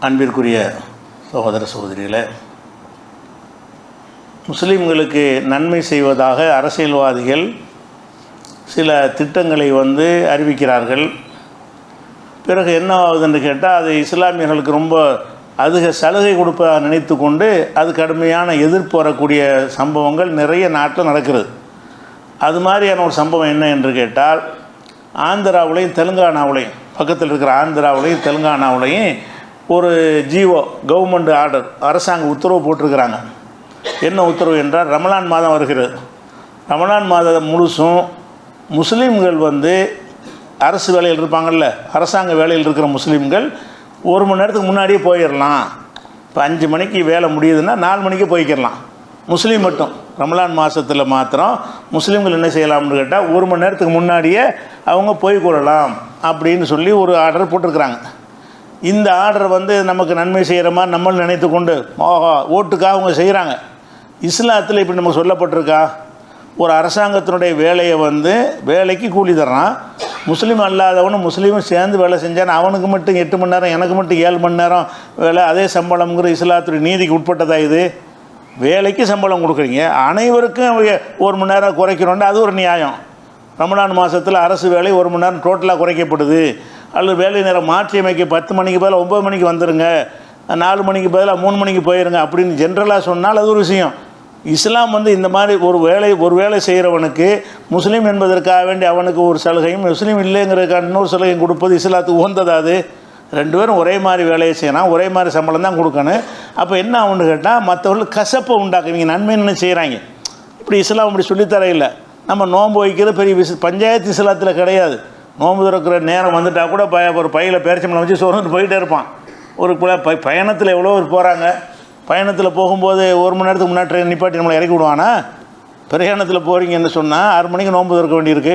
அன்பிற்குரிய சகோதர சகோதரிகளே, முஸ்லீம்களுக்கு நன்மை செய்வதாக அரசியல்வாதிகள் சில திட்டங்களை அறிவிக்கிறார்கள். பிறகு என்ன ஆகுதுன்னு கேட்டால், அது இஸ்லாமியர்களுக்கு ரொம்ப அதிக சலுகை கொடுப்பதாக நினைத்து கொண்டு அது கடுமையான எதிர்ப்பு வரக்கூடிய சம்பவங்கள் நிறைய நாட்டில் நடக்கிறது. அது மாதிரியான ஒரு சம்பவம் என்ன என்று கேட்டால், ஆந்திராவிலையும் தெலுங்கானாவிலையும், பக்கத்தில் இருக்கிற ஆந்திராவிலையும் தெலுங்கானாவிலையும் ஒரு ஜிஓ கவர்மெண்ட் ஆர்டர், அரசாங்க உத்தரவு போட்டிருக்கிறாங்க. என்ன உத்தரவு என்றால், ரமலான் மாதம் வருகிறது. ரமலான் மாதம் முழுசும் முஸ்லீம்கள் அரசு வேலையில் இருப்பாங்கள்ல, அரசாங்க வேலையில் இருக்கிற முஸ்லீம்கள் 1 மணி நேரத்துக்கு முன்னாடியே போயிடலாம். இப்போ 5 மணிக்கு வேலை முடியுதுன்னா 4 மணிக்கு போய்க்கிடலாம். முஸ்லீம் மட்டும் ரமலான் மாதத்தில் மாத்திரம் முஸ்லீம்கள் என்ன செய்யலாம்னு கேட்டால், 1 மணி நேரத்துக்கு முன்னாடியே அவங்க போய்கொள்ளலாம் அப்படின்னு சொல்லி ஒரு ஆர்டர் போட்டிருக்கிறாங்க. இந்த ஆர்டர் நமக்கு நன்மை செய்கிற மாதிரி நம்மளும் நினைத்து கொண்டு ஓட்டுக்காக அவங்க செய்கிறாங்க. இஸ்லாத்தில் இப்படி நமக்கு சொல்லப்பட்டிருக்கா? ஒரு அரசாங்கத்தினுடைய வேலையை வேலைக்கு கூலி தர்றான். முஸ்லீம் அல்லாதவனும் முஸ்லீமும் சேர்ந்து வேலை செஞ்சான், அவனுக்கு மட்டும் 8 மணி நேரம், எனக்கு மட்டும் 7 மணி நேரம் வேலை, அதே சம்பளம்ங்கிற இஸ்லாத்துடைய நீதிக்கு உட்பட்டதா இது? வேலைக்கு சம்பளம் கொடுக்குறீங்க, அனைவருக்கும் 1 மணி நேரம் குறைக்கிறோன்னு அது ஒரு நியாயம். ரமலான் மாதத்தில் அரசு வேலை 1 மணி நேரம் டோட்டலாக குறைக்கப்படுது. அல்லது வேலை நேரம் மாற்றி அமைக்க 10 மணிக்கு பதிலாக 9 மணிக்கு வந்துடுங்க, 4 மணிக்கு பதிலாக 3 மணிக்கு போயிடுங்க அப்படின்னு ஜென்ரலாக சொன்னால் அது ஒரு விஷயம். இஸ்லாம் இந்த மாதிரி ஒரு வேலை செய்கிறவனுக்கு முஸ்லீம் என்பதற்காக வேண்டி அவனுக்கு ஒரு சலுகையும், முஸ்லீம் இல்லைங்கிறதுக்காக இன்னொரு சலுகையும் கொடுப்பது இஸ்லாத்துக்கு உகந்ததா? அது 2 பேரும் ஒரே மாதிரி வேலையை செய்யணும், ஒரே மாதிரி சம்பளம் தான் கொடுக்கணும். அப்போ என்ன ஆகுன்னு கேட்டால், மற்றவர்களுக்கு கசப்பை உண்டாக்குவீங்க, நன்மைன்னு செய்கிறாங்க. இப்படி இஸ்லாம் இப்படி சொல்லித்தர இல்லை. நம்ம நோன்பு வைக்கிறது பெரிய பஞ்சாயத்து இஸ்லாத்தில் கிடையாது. நோன்பு திறக்கிற நேரம் வந்துட்டால் கூட ஒரு பையில் பேரிச்சம்பளம் வச்சு சோர்ந்துட்டு போயிட்டே இருப்பான். ஒரு பயணத்தில் எவ்வளோ போகிறாங்க, பயணத்தில் போகும்போது 1 மணி நேரத்துக்கு முன்னாடி ட்ரெயின் நிப்பாட்டி நம்மளை இறக்கி விடுவானா? பிரயாணத்தில் போகிறீங்கன்னு சொன்னால் 6 மணிக்கு நோன்பு திறக்க வேண்டியிருக்கு.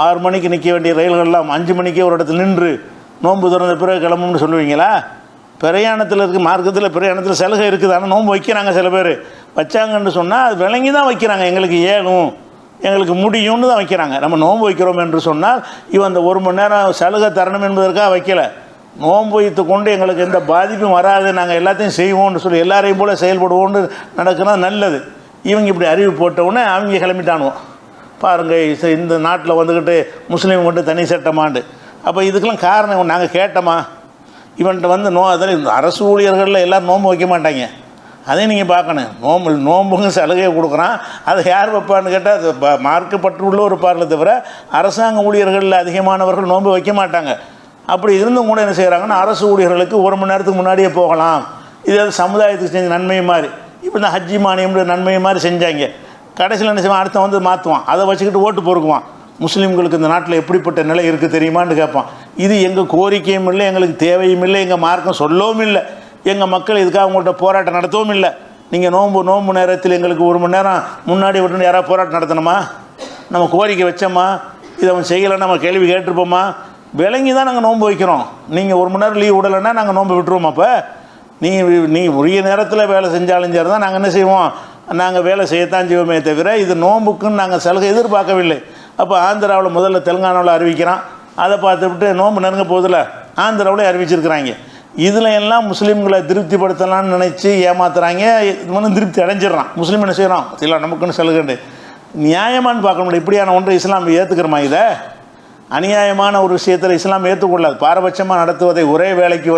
6 மணிக்கு நிற்க வேண்டிய ரயில்கள்லாம் 5 மணிக்கே ஒரு இடத்துல நின்று நோன்பு திறந்த பிறகு கிளம்பும்னு சொல்லுவீங்களா? பிரயாணத்தில் இருக்குது, மார்க்கத்தில் பிரயாணத்தில் சலுகை இருக்குது, ஆனால் நோன்பு வைக்கிறாங்க. சில பேர் வச்சாங்கன்னு சொன்னால் அது விளங்கி தான் வைக்கிறாங்க, எங்களுக்கு ஏழும் எங்களுக்கு முடியும்னு தான் வைக்கிறாங்க. நம்ம நோன்பு வைக்கிறோம் என்று சொன்னால் இவன் அந்த 1 மணி நேரம் சலுகை தரணும் என்பதற்காக வைக்கலை. நோன்பு வைத்து கொண்டு எங்களுக்கு எந்த பாதிப்பும் வராது, நாங்கள் எல்லாத்தையும் செய்வோம்னு சொல்லி எல்லாரையும் போல் செயல்படுவோன்னு நடக்குன்னா நல்லது. இவங்க இப்படி அறிவு போட்டவுடனே அவங்க கிளம்பிட்டானுவோம். பாருங்கள், இந்த நாட்டில் முஸ்லீம் கொண்டு தனி சட்டமாண்டு. அப்போ இதுக்கெல்லாம் காரணம் நாங்கள் கேட்டோமா? இவன்கிட்ட அதில் அரசு ஊழியர்களில் எல்லோரும் நோன்பு வைக்க மாட்டாங்க. அதையும் நீங்கள் பார்க்கணும். நோம்புங்க சலுகையை கொடுக்குறான், அதை யார் வைப்பான்னு கேட்டால் அது மார்க்கப்பட்டுள்ள இருப்பார்களே தவிர அரசாங்க ஊழியர்களில் அதிகமானவர்கள் நோன்பு வைக்க மாட்டாங்க. அப்படி இருந்தும் கூட என்ன செய்கிறாங்கன்னா, அரசு ஊழியர்களுக்கு 1 மணி நேரத்துக்கு முன்னாடியே போகலாம், இது சமுதாயத்துக்கு செஞ்ச நன்மை மாதிரி. இப்படி தான் ஹஜ்ஜி மானியம் நன்மை மாதிரி செஞ்சாங்க. கடைசியில் என்ன செய்வான், அடுத்த மாற்றுவான், அதை வச்சுக்கிட்டு ஓட்டு பொறுக்குவான். முஸ்லீம்களுக்கு இந்த நாட்டில் எப்படிப்பட்ட நிலை இருக்குது தெரியுமான்னு கேட்பான். இது எங்கள் கோரிக்கையும் இல்லை, எங்களுக்கு தேவையும் இல்லை, எங்கள் மார்க்கம் சொல்லவும் இல்லை, எங்கள் மக்கள் இதுக்காக அவங்கள்ட்ட போராட்டம் நடத்தவும் இல்லை. நீங்கள் நோன்பு நேரத்தில் எங்களுக்கு 1 மணி நேரம் முன்னாடி விட்டுன்னு யாராவது போராட்டம் நடத்தணுமா? நம்ம கோரிக்கை வச்சோமா? இதை அவன் செய்யலைன்னா நம்ம கேள்வி கேட்டிருப்போமா? விளங்கி தான் நாங்கள் நோன்பு வைக்கிறோம். நீங்கள் 1 மணி நேரம் லீவ் விடலைன்னா நாங்கள் நோன்பு விட்டுருவோம். அப்போ நீங்கள் உரிய நேரத்தில் வேலை செஞ்சாலும் சரி தான் நாங்கள் என்ன செய்வோம், நாங்கள் வேலை செய்யத்தான் செய்வோமே தவிர இது நோன்புக்குன்னு நாங்கள் சலுகை எதிர்பார்க்கவில்லை. அப்போ ஆந்திராவில் முதல்ல தெலுங்கானாவில் அறிவிக்கிறான், அதை பார்த்துவிட்டு நோன்பு நெருங்க போதில் ஆந்திராவிலே அறிவிச்சிருக்கிறாங்க. இதில் எல்லாம் முஸ்லீம்களை திருப்திப்படுத்தலான்னு நினச்சி ஏமாத்துறாங்க. திருப்தி அடைஞ்சிடறான். முஸ்லீம் என்ன செய்கிறான், இல்லை நமக்குன்னு சலுகண்டு நியாயமானு பார்க்க முடியும். இப்படியான ஒன்று இஸ்லாம் ஏற்றுக்கிறோமா? இதை அநியாயமான ஒரு விஷயத்தில் இஸ்லாம் ஏற்றுக்கொள்ளாது. பாரபட்சமாக நடத்துவதை ஒரே வேலைக்கு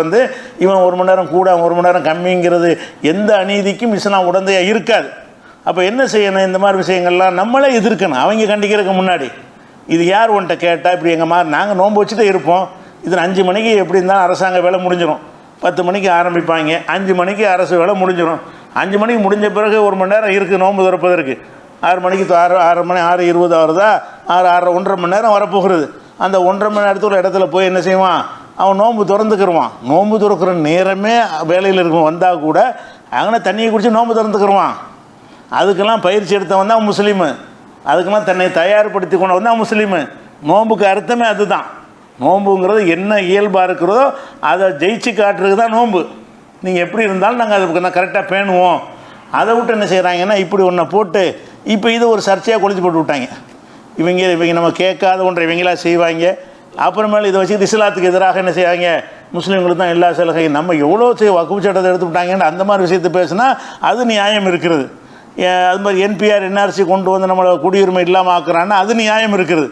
இவன் 1 மணி நேரம் கூட 1 மணி நேரம் கம்மிங்கிறது எந்த அநீதிக்கும் இஸ்லாம் உடந்தையாக இருக்காது. அப்போ என்ன செய்யணும், இந்த மாதிரி விஷயங்கள்லாம் நம்மளே எதிர்க்கணும். அவங்க கண்டிக்கிறதுக்கு முன்னாடி இது யார் உன்ட்ட கேட்டால் இப்படி எங்கள் மாதிரி நாங்கள் நோன்பு வச்சுட்டே இருப்போம். இதில் 5 மணிக்கு எப்படி இருந்தாலும் அரசாங்க வேலை முடிஞ்சிடும். 10 மணிக்கு ஆரம்பிப்பாங்க, 5 மணிக்கு அரசு வேலை முடிஞ்சிடும். 5 மணிக்கு முடிஞ்ச பிறகு 1 மணி நேரம் இருக்குது நோன்பு திறப்பதற்கு. 6 மணிக்கு 6 மணி 6:20 வருதா, 1.5 மணி நேரம் வரப்போகிறது. அந்த 1.5 மணி நேரத்துக்கு இடத்துல போய் என்ன செய்வான், அவன் நோன்பு திறந்துக்கிடுவான். நோன்பு திறக்கிற நேரமே வேலையில் இருக்கும் வந்தால் கூட அங்கே தண்ணியை குடித்து நோன்பு திறந்துக்கிடுவான். அதுக்கெல்லாம் பயிற்சி எடுத்தவன் தான் முஸ்லீமு, அதுக்கெல்லாம் தன்னை தயார்படுத்தி கொண்டு வந்தால் முஸ்லீமு. நோன்புக்கு அர்த்தமே அதுதான். நோன்புங்கிறது என்ன இயல்பாக இருக்கிறதோ அதை ஜெயிச்சு காட்டுறதுக்கு தான் நோன்பு. நீங்கள் எப்படி இருந்தாலும் நாங்கள் அதுக்கு கரெக்டாக பேணுவோம். அதை விட்டு என்ன செய்கிறாங்கன்னா, இப்படி ஒன்றை போட்டு இப்போ இது ஒரு சர்ச்சையாக கொளுத்தி போட்டு விட்டாங்க. இவங்க நம்ம கேட்காத ஒன்றை இவங்களாக செய்வாங்க. அப்புறமேல இதை வச்சுக்கிட்டு இஸ்லாத்துக்கு எதிராக என்ன செய்வாங்க, முஸ்லீம்களுக்கு தான் எல்லா சலுகையும், நம்ம எவ்வளோ வக்குஃப் சட்டத்தை எடுத்து விட்டாங்கன்னு அந்த மாதிரி விஷயத்தை பேசுனா அது நியாயம் இருக்கிறது. அது மாதிரி என்பிஆர் என்ஆர்சி கொண்டு வந்து நம்மளை குடியுரிமை இல்லாமல் ஆக்குறான்னா அது நியாயம் இருக்குது.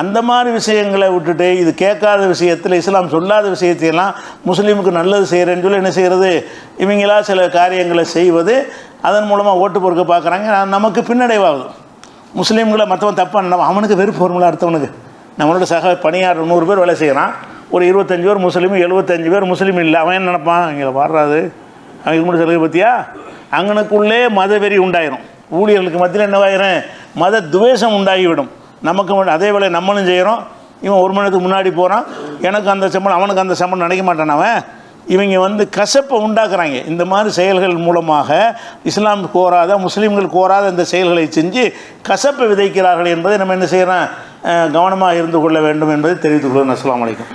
அந்த மாதிரி விஷயங்களை விட்டுட்டு இது கேட்காத விஷயத்தில், இஸ்லாம் சொல்லாத விஷயத்தையெல்லாம் முஸ்லீமுக்கு நல்லது செய்கிறேன்னு சொல்லி என்ன செய்கிறது, இவங்களா சில காரியங்களை செய்வது, அதன் மூலமாக ஓட்டு பொறுக்க பார்க்குறாங்க. நமக்கு பின்னடைவாகுது. முஸ்லீம்களை மற்றவன் தப்பாக அவனுக்கு வெறுப்பு வரும்ல அடுத்தவனுக்கு. நம்மளோட சக பணியாளர் 100 பேர் வேலை செய்கிறான், ஒரு 25 பேர் முஸ்லீம் 75 பேர் முஸ்லீம் இல்லை. அவன் என்ன நினைப்பான், இங்கே வர்றாது அவங்க மட்டும் சலுகை பற்றியா, அங்கனுக்குள்ளே மதவெறி உண்டாயிரும். ஊழியர்களுக்கு மத்தியில் என்னவாயிரும், மத துவேஷம் உண்டாகிவிடும். நமக்கு அதே வேலை நம்மளும் செய்கிறோம். இவன் 1 மணி நேரத்துக்கு முன்னாடி போகிறான், எனக்கு அந்த சம்பளம் அவனுக்கு அந்த சம்பளம் நினைக்க மாட்டான். அவன் இவங்க கசப்பை உண்டாக்குறாங்க. இந்த மாதிரி செயல்கள் மூலமாக இஸ்லாம் கோராத, முஸ்லீம்கள் கோராத இந்த செயல்களை செஞ்சு கசப்பை விதைக்கிறார்கள் என்பதை நம்ம என்ன செய்கிறோம், கவனமாக இருந்து கொள்ள வேண்டும் என்பதை தெரிவித்துக் கொள்கிறேன். அஸ்ஸலாமு அலைக்கும்.